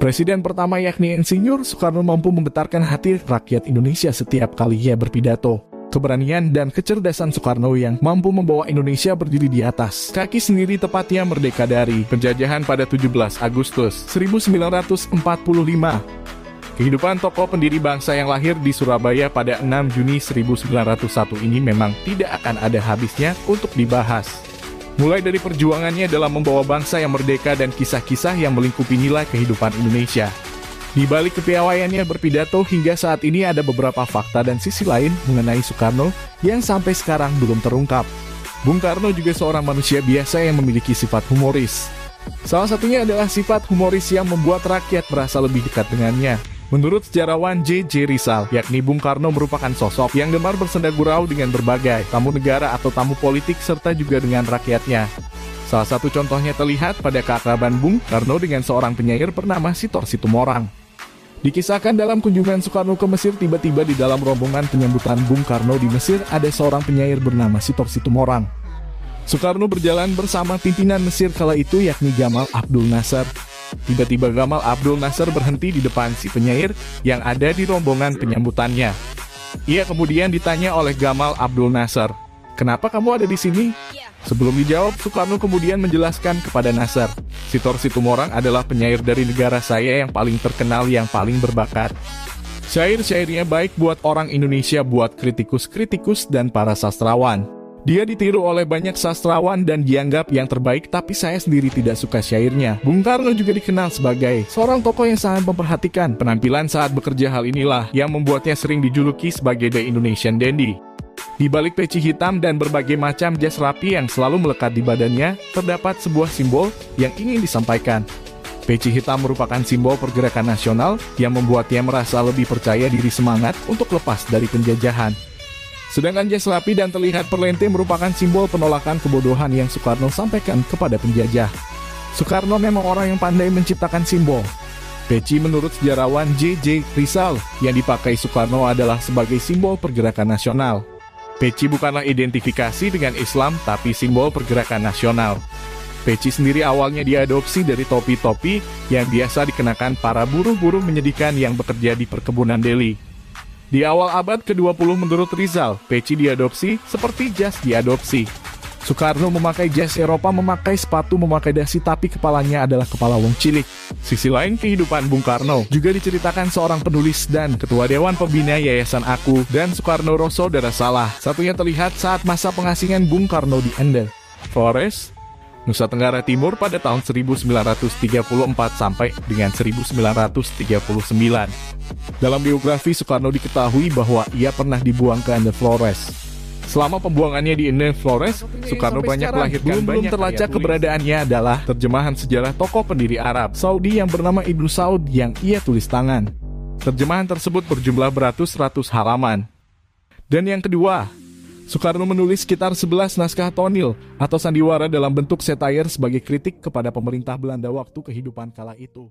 Presiden pertama yakni Insinyur Soekarno mampu menggetarkan hati rakyat Indonesia setiap kali ia berpidato. Keberanian dan kecerdasan Soekarno yang mampu membawa Indonesia berdiri di atas kaki sendiri tepatnya merdeka dari penjajahan pada 17 Agustus 1945. Kehidupan tokoh pendiri bangsa yang lahir di Surabaya pada 6 Juni 1901 ini memang tidak akan ada habisnya untuk dibahas. Mulai dari perjuangannya dalam membawa bangsa yang merdeka dan kisah-kisah yang melingkupi nilai kehidupan Indonesia. Di balik kepiawaiannya berpidato hingga saat ini ada beberapa fakta dan sisi lain mengenai Soekarno yang sampai sekarang belum terungkap. Bung Karno juga seorang manusia biasa yang memiliki sifat humoris. Salah satunya adalah sifat humoris yang membuat rakyat merasa lebih dekat dengannya. Menurut sejarawan J.J. Rizal, yakni Bung Karno merupakan sosok yang gemar bersenda gurau dengan berbagai tamu negara atau tamu politik serta juga dengan rakyatnya. Salah satu contohnya terlihat pada keakraban Bung Karno dengan seorang penyair bernama Sitor Situmorang. Dikisahkan dalam kunjungan Soekarno ke Mesir, tiba-tiba di dalam rombongan penyambutan Bung Karno di Mesir ada seorang penyair bernama Sitor Situmorang. Soekarno berjalan bersama pimpinan Mesir kala itu yakni Gamal Abdul Nasser. Tiba-tiba Gamal Abdul Nasser berhenti di depan si penyair yang ada di rombongan penyambutannya. Ia kemudian ditanya oleh Gamal Abdul Nasser, "Kenapa kamu ada di sini?" Sebelum dijawab, Soekarno kemudian menjelaskan kepada Nasser, "Sitor Situmorang adalah penyair dari negara saya yang paling terkenal, yang paling berbakat. Syair-syairnya baik buat orang Indonesia, buat kritikus-kritikus dan para sastrawan. Dia ditiru oleh banyak sastrawan dan dianggap yang terbaik, tapi saya sendiri tidak suka syairnya." Bung Karno juga dikenal sebagai seorang tokoh yang sangat memperhatikan penampilan saat bekerja. Hal inilah yang membuatnya sering dijuluki sebagai The Indonesian Dandy. Di balik peci hitam dan berbagai macam jas rapi yang selalu melekat di badannya, terdapat sebuah simbol yang ingin disampaikan. Peci hitam merupakan simbol pergerakan nasional yang membuatnya merasa lebih percaya diri, semangat untuk lepas dari penjajahan. Sedangkan jas rapi dan terlihat perlente merupakan simbol penolakan kebodohan yang Soekarno sampaikan kepada penjajah. Soekarno memang orang yang pandai menciptakan simbol. Peci menurut sejarawan J.J. Rizal yang dipakai Soekarno adalah sebagai simbol pergerakan nasional. Peci bukanlah identifikasi dengan Islam, tapi simbol pergerakan nasional. Peci sendiri awalnya diadopsi dari topi-topi yang biasa dikenakan para buruh-buruh menyedihkan yang bekerja di perkebunan Delhi. Di awal abad ke-20 menurut Rizal, peci diadopsi seperti jas diadopsi. Soekarno memakai jas Eropa, memakai sepatu, memakai dasi, tapi kepalanya adalah kepala wong cilik. Sisi lain kehidupan Bung Karno juga diceritakan seorang penulis dan ketua Dewan Pembina Yayasan Aku dan Soekarno Saudara Salah. Satunya terlihat saat masa pengasingan Bung Karno di Ende, Flores, Nusa Tenggara Timur pada tahun 1934 sampai dengan 1939. Dalam biografi Soekarno diketahui bahwa ia pernah dibuang ke Ende, Flores. Selama pembuangannya di Ende, Flores, Soekarno banyak melahirkan belum terlacak keberadaannya adalah terjemahan sejarah tokoh pendiri Arab Saudi yang bernama Ibnu Saud yang ia tulis tangan. Terjemahan tersebut berjumlah beratus-ratus halaman. Dan yang kedua, Soekarno menulis sekitar 11 naskah tonil atau sandiwara dalam bentuk setair sebagai kritik kepada pemerintah Belanda waktu kehidupan kala itu.